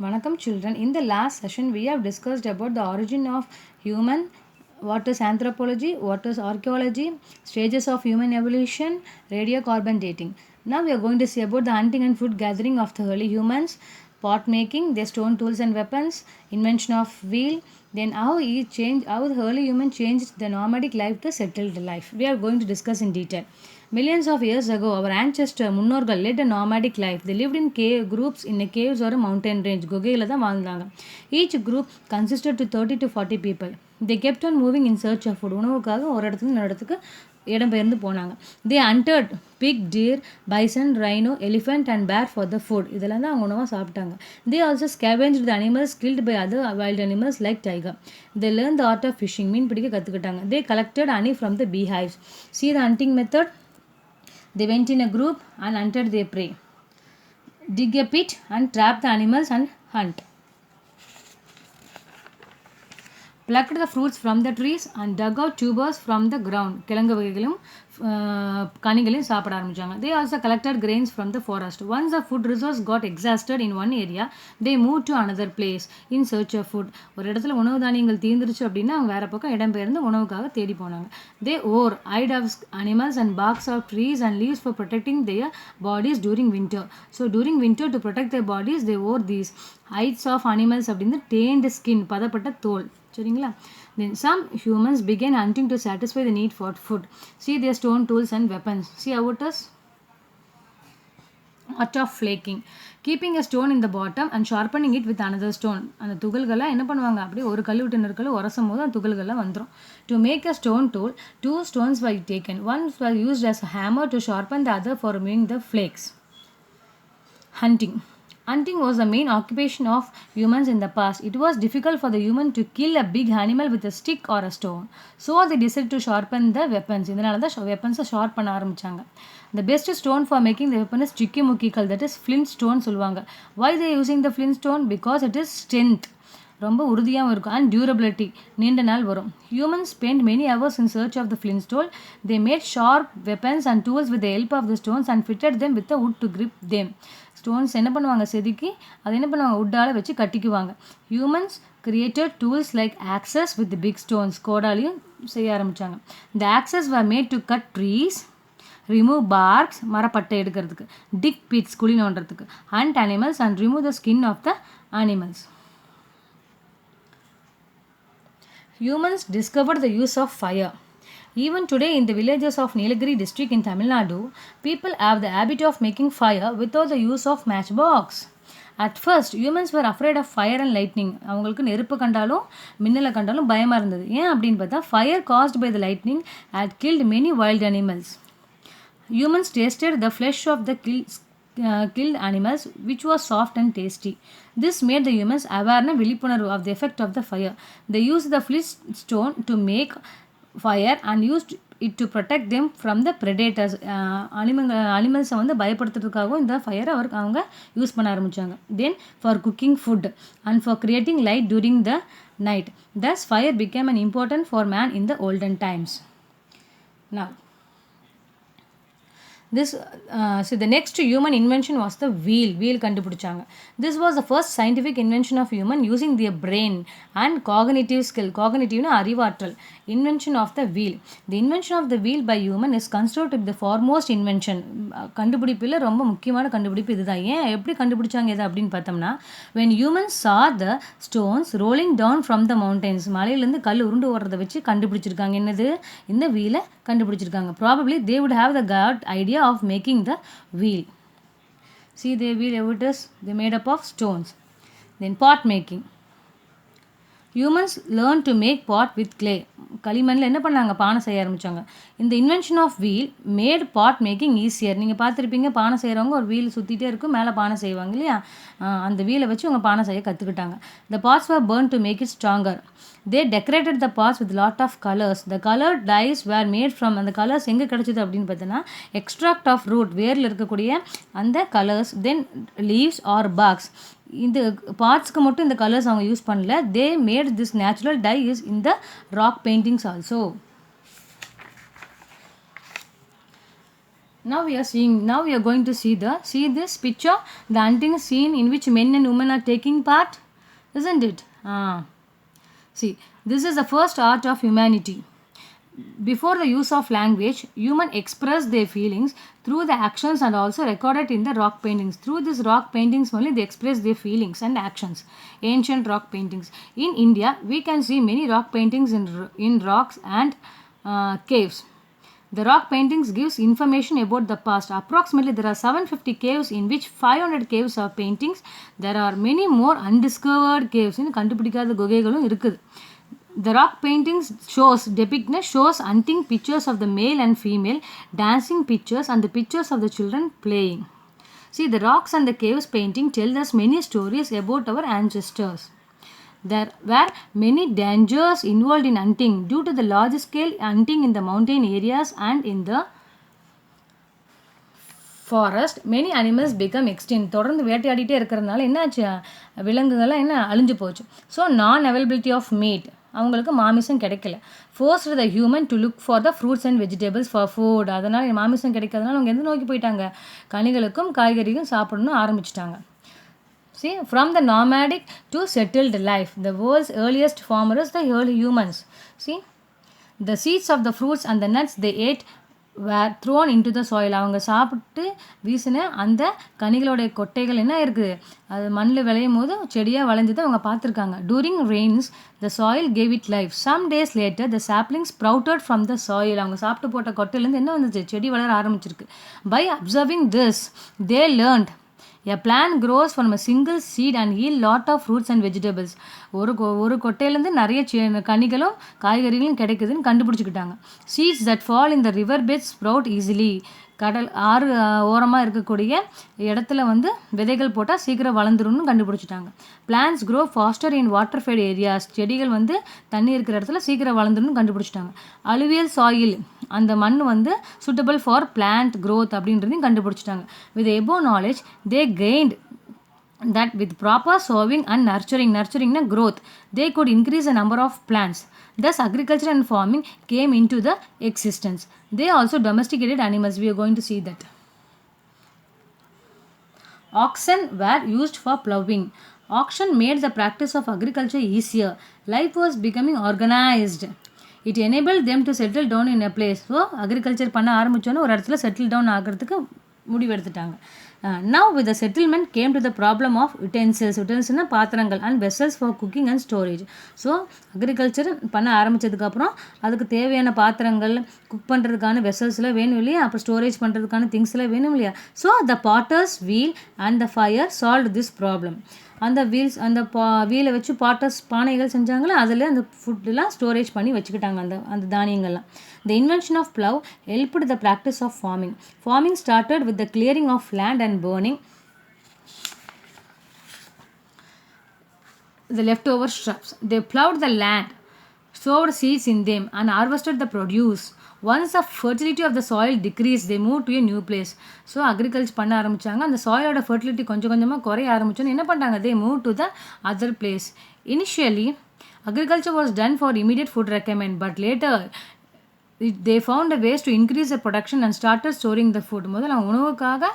Vanakkam children. In the last session, we have discussed about the origin of human, what is anthropology, what is archaeology, stages of human evolution, radiocarbon dating. Now we are going to see about the hunting and food gathering of the early humans, pot making, their stone tools and weapons, invention of wheel, then how the early human changed the nomadic life to settled life. We are going to discuss in detail. Millions of years ago, our ancestor முன்னோர்கள் led a nomadic life. They lived in groups in a caves or a mountain range. குகையில் தான் வாழ்ந்தாங்க. Each group consisted to 30 to 40 people. They kept on moving in search of food. உணவுக்காக ஒரு இடத்துல இன்னொரு இடத்துக்கு இடம்பெயர்ந்து போனாங்க. They hunted pig, deer, bison, rhino, elephant and bear for the food. இதெல்லாம் தான் அவங்க உணவாக சாப்பிட்டாங்க. They also scavenged the animals killed by other wild animals like tiger. They learned the art of fishing. மீன் பிடிக்க கற்றுக்கிட்டாங்க. They collected honey from the beehives. See the hunting method? They went in a group and hunted their prey. Dig a pit and trap the animals and hunt. Plucked the fruits from the trees and dug out tubers from the ground. கிழங்கு வகைகளும் கனிகளையும் சாப்பிட ஆரம்பிச்சாங்க. They also collected grains from the forest. Once the food resource got exhausted in one area, they moved to another place in search of food. ஒரு இடத்துல உணவு தானியங்கள் தீர்ந்துருச்சு அப்படின்னா அவங்க வேற பக்கம் இடம்பெயர்ந்து உணவுக்காக தேடி போனாங்க. They wore hide of animals and barks of trees and leaves for protecting their bodies during winter. So during winter to protect their bodies they wore these hides of animals அப்படின்னு tanned skin பதப்பட்ட தோல். சரிங்களா? Then some humans began hunting to satisfy the need for food. See their stone tools and weapons. See how it is? Art of flaking. Keeping a stone in the bottom and sharpening it with another stone. அந்த துகள்களை என்ன பண்ணுவாங்க? அப்படியே ஒரு கல் விட்டு இன்னொரு கல் உரசும் போது அந்த துகள்கள்லாம் வந்துடும். To make a stone tool, two stones were taken. One was used as a hammer to sharpen, the other for removing the flakes. Hunting. Hunting was the main occupation of humans in the past. It was difficult for the human to kill a big animal with a stick or a stone. So they decided to sharpen the weapons. இதனால தான் weapons sharp பண்ண ஆரம்பிச்சாங்க. The best stone for making the weapon is chikimuki kal, that is flint stone சொல்லுவாங்க. Why they are using the flint stone? Because it is strength. ரொம்ப உறுதியாகவும் இருக்கும் and durability நீண்ட நாள் வரும். Humans spend many hours in search of the flint stone. They made sharp weapons and tools with the help of the stones and fitted them with wood to grip them. Stones என்ன பண்ணுவாங்க? செதுக்கி அதை என்ன பண்ணுவாங்க? உட்டால் வச்சு கட்டிக்குவாங்க. Humans created tools like axes with big stones. கோடாலையும் செய்ய ஆரம்பித்தாங்க. The axes were made to cut trees, remove barks மரப்பட்டை எடுக்கிறதுக்கு, டிக் பிட்ஸ் குழி நோண்டுறதுக்கு, hunt animals and remove the skin of the animals. Humans discovered the use of fire. Even today in the villages of Nilagiri district in Tamil Nadu, people have the habit of making fire without the use of matchbox. At first, humans were afraid of fire and lightning. அவங்களுக்கு நெருப்பு கண்டாலும் மின்னலை கண்டாலும் பயமாக இருந்தது. ஏன் அப்படின்னு பார்த்தா fire caused by the lightning had killed many wild animals. Humans tasted the flesh of the killed animals which was soft and tasty. This made the humans aware விழிப்புணர்வு of the effect of the fire. They used the flint stone to make fire and used it to protect them from the predators. அனிமல்ஸை வந்து பயப்படுத்துறதுக்காகவும் இந்த ஃபயரை அவங்க use பண்ண ஆரம்பித்தாங்க. Then for cooking food and for creating light during the night. Thus fire became an important for man in the olden times. Now so the next human invention was the wheel கண்டுபிடிச்சாங்க. This was the first scientific invention of human using their brain and cognitive skill. Cognitive அறிவாற்றல். Invention of the wheel. The invention of the wheel by human is considered to be the foremost invention. கண்டுபிடிப்பில் ரொம்ப முக்கியமான கண்டுபிடிப்பு இதுதான். ஏன் எப்படி கண்டுபிடிச்சாங்க இது அப்படின்னு பார்த்தோம்னா, when humans saw the stones rolling down from the mountains, மலையிலேருந்து கல் உருண்டு ஓடுறதை வச்சு கண்டுபிடிச்சிருக்காங்க. என்னது? இந்த வீலை கண்டுபிடிச்சிருக்காங்க. Probably they would have the good idea of making the wheel. See the wheel, how it is? They made up of stones. Then pot making. Humans learned to make pot with clay. களிமண்ணில் என்ன பண்ணாங்க? பானை செய்ய ஆரம்பித்தாங்க. இந்த invention of wheel made pot making easier. நீங்கள் பார்த்துருப்பீங்க, பானை செய்கிறவங்க ஒரு வீல் சுற்றிட்டே இருக்கும், மேலே பானை செய்வாங்க இல்லையா? அந்த வீலை வச்சு அவங்க பானை செய்ய கற்றுக்கிட்டாங்க. The pots were burned to make it stronger. They decorated the pots with lot of colors. The colored dyes were made from, அந்த கலர்ஸ் எங்கே கிடச்சிது அப்படின்னு பார்த்தோன்னா, எக்ஸ்ட்ராக்ட் ஆஃப் ரூட், வேரில் இருக்கக்கூடிய அந்த கலர்ஸ், தென் லீவ்ஸ் ஆர் barks. இந்த பார்ட்ஸ்க்கு மட்டும் இந்த கலர்ஸ் அவங்க யூஸ் பண்ணல. They made this natural tie is in the rock paintings also. Now we are going to see this picture, the hunting scene in which men and women are taking part, isn't it? See, this is the first art of humanity. Before the use of language, humans expressed their feelings through the actions and also recorded in the rock paintings. Through these rock paintings only they express their feelings and actions. Ancient rock paintings. In India, we can see many rock paintings in rocks and caves. The rock paintings gives information about the past. Approximately there are 750 caves in which 500 caves are paintings. There are many more undiscovered caves. கண்டுபிடிக்காத குகைகளும் இருக்குது. The rock paintings shows hunting pictures of the male and female, dancing pictures and the pictures of the children playing. See, the rocks and the caves painting tell us many stories about our ancestors. There were many dangers involved in hunting due to the large scale hunting in the mountain areas and in the forest many animals become extinct. தொடர்ந்து வேட்டையாடிட்டே இருக்கிறதுனால என்னாச்சு, விலங்குகள்லாம் என்ன அழிஞ்சு போச்சு. So நான் availability of meet, அவங்களுக்கு மாமிசம் கிடைக்கல. Forced the human to look for the fruits and vegetables for food. அதனால் மாமிசம் கிடைக்காதனால அவங்க எந்த நோக்கி போயிட்டாங்க, கனிகளுக்கும் காய்கறிகளும் சாப்பிடணும்னு ஆரம்பிச்சிட்டாங்க. See, from the nomadic to settled life, the world's earliest farmers, the early humans. See, the seeds of the fruits and the nuts they ate were thrown into the soil. அவங்க சாப்பிட்டு வீசின அந்த கனிகளுடைய கொட்டைகள் என்ன இருக்குது, அது மண்ணில் விளையும் போது செடியாக வளைஞ்சதை அவங்க பார்த்துருக்காங்க. During rains the soil gave it life. Some days later the saplings sprouted from the soil. அவங்க சாப்பிட்டு போட்ட கொட்டையிலேருந்து என்ன வந்துச்சு, செடி வளர ஆரம்பிச்சிருக்கு. By observing this they learned a plant grows from a single seed and yield lot of fruits and vegetables. ஒரு கொட்டையிலேருந்து நிறைய கனிகளும் காய்கறிகளும் கிடைக்குதுன்னு கண்டுபிடிச்சிக்கிட்டாங்க. Seeds that fall in the river beds sprout easily. கடல் ஆறு ஓரமாக இருக்கக்கூடிய இடத்துல விதைகள் போட்டால் சீக்கிரம் வளர்ந்துரும்னு கண்டுபிடிச்சிட்டாங்க. Plants grow faster in water fed areas. செடிகள் தண்ணி இருக்கிற இடத்துல சீக்கிரம் வளர்ந்துரும்னு கண்டுபிடிச்சிட்டாங்க. அலுவியல் சாயில், அந்த மண் சூட்டபிள் ஃபார் பிளான்ட் க்ரோத் அப்படின்றதையும் கண்டுபிடிச்சிட்டாங்க. With above knowledge they gained that with proper sowing and nurturing na growth, they could increase the number of plants. Thus agriculture and farming came into the existence. They also domesticated animals. We are going to see that. Oxen were used for ploughing. Oxen made the practice of agriculture easier. Life was becoming organized. It enabled them to settle down in a place. So agriculture பண்ண ஆரம்பிச்சோன்னு ஒரு இடத்துல settle down ஆகிறதுக்கு முடிவெடுத்துட்டாங்க. Now with the settlement came to the problem of utensils பாத்திரங்கள் and vessels for cooking and storage. So agriculture பண்ண ஆரம்பித்ததுக்கப்புறம் அதுக்கு தேவையான பாத்திரங்கள், cook பண்ணுறதுக்கான வெசல்ஸ்லாம் வேணும் இல்லையா, அப்புறம் ஸ்டோரேஜ் பண்ணுறதுக்கான திங்ஸ்லாம் வேணும் இல்லையா. So the potter's wheel and the fire solve this problem. அந்த வீலை வச்சு பானைகள் செஞ்சாங்களா, அதில் அந்த ஃபுட்டெலாம் ஸ்டோரேஜ் பண்ணி வச்சுக்கிட்டாங்க அந்த தானியங்கள்லாம். The invention of plough helped the practice of farming. Farming started with the clearing of land and burning the leftover shrubs. They plowed the land, sowed seeds in them and harvested the produce. Once the fertility of the soil decreased, they moved to a new place. So agriculture பண்ண ஆரம்பித்தாங்க. அந்த சாயிலோட fertility கொஞ்சம் கொஞ்சமாக குறைய ஆரம்பிச்சோன்னு என்ன பண்ணாங்க, they moved to the other place. Initially agriculture was done for immediate food requirement, but later they found a ways to increase the production and started storing the food. முதல்ல உணவுக்காக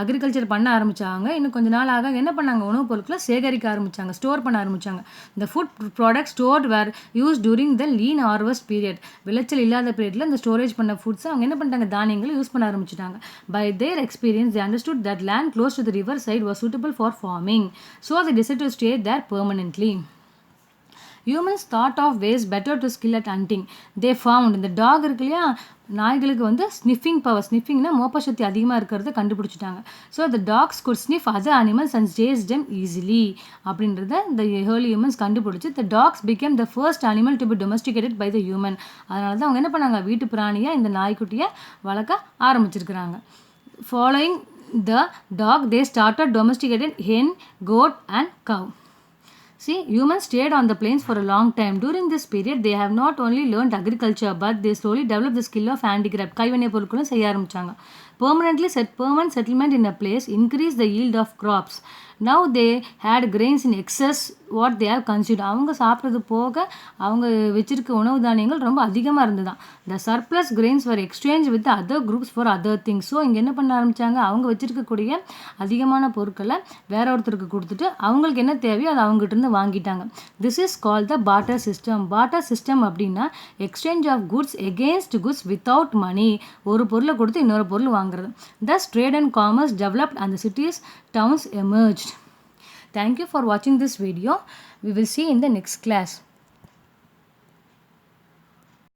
அக்ரிகல்ச்சர் பண்ண ஆரம்பித்தாங்க. இன்னும் கொஞ்ச நாள் ஆக என்ன பண்ணாங்க, உணவுப் பொருட்களை சேகரிக்க ஆரம்பித்தாங்க, ஸ்டோர் பண்ண ஆரம்பித்தாங்க. The food products stored were used during the lean harvest period. விளைச்சல் இல்லாத பீரியடில் இந்த ஸ்டோரேஜ் பண்ண ஃபுட்ஸ் அவங்க என்ன பண்ணிட்டாங்க, தானியங்களை யூஸ் பண்ண ஆரம்பிச்சிட்டாங்க. By their experience they understood that land close to the river side was suitable for farming. So they decided to stay there permanently. Humans thought of ways better to skill at hunting. They found இந்த talk இருக்கு இல்லையா, நாய்களுக்கு sniffing power, ஸ்னிஃபிங்னா மோப்ப சக்தி அதிகமாக இருக்கிறத கண்டுபிடிச்சிட்டாங்க. So the dogs could sniff other animals and chase them easily அப்படின்றத the early humans கண்டுபிடிச்சி the dogs became the first animal to be domesticated by the human. அதனால தான் அவங்க என்ன பண்ணாங்க, வீட்டு பிராணியாக இந்த நாய்க்குட்டியை வளர்க்க ஆரம்பிச்சிருக்கிறாங்க. Following the dog they started domesticated hen, goat and cow. See, humans stayed on the plains for a long time. During this period, they have not only learned agriculture, but they slowly developed the skill of handicraft. கைவினைப் பொருட்களும் செய்ய ஆரம்பிச்சாங்க. Permanent settlement in a place increased the yield of crops. Now they had grains in excess what they have consumed. அவங்க சாப்பிட்றது போக அவங்க வச்சிருக்க உணவு தானியங்கள் ரொம்ப அதிகமாக இருந்ததுதான். The surplus grains were exchanged with the other groups for other things. So இங்கே என்ன பண்ண ஆரம்பித்தாங்க, அவங்க வச்சிருக்கக்கூடிய அதிகமான பொருட்களை வேற ஒருத்தருக்கு கொடுத்துட்டு அவங்களுக்கு என்ன தேவையோ அதை அவங்ககிட்ட இருந்து வாங்கிட்டாங்க. This is call the barter system. Barter system அப்படின்னா exchange of goods against goods without money. ஒரு பொருளை கொடுத்து இன்னொரு பொருள் வாங்குறது. Thus trade and commerce developed and the cities, towns emerged. Thank you for watching this video. We will see in the next class.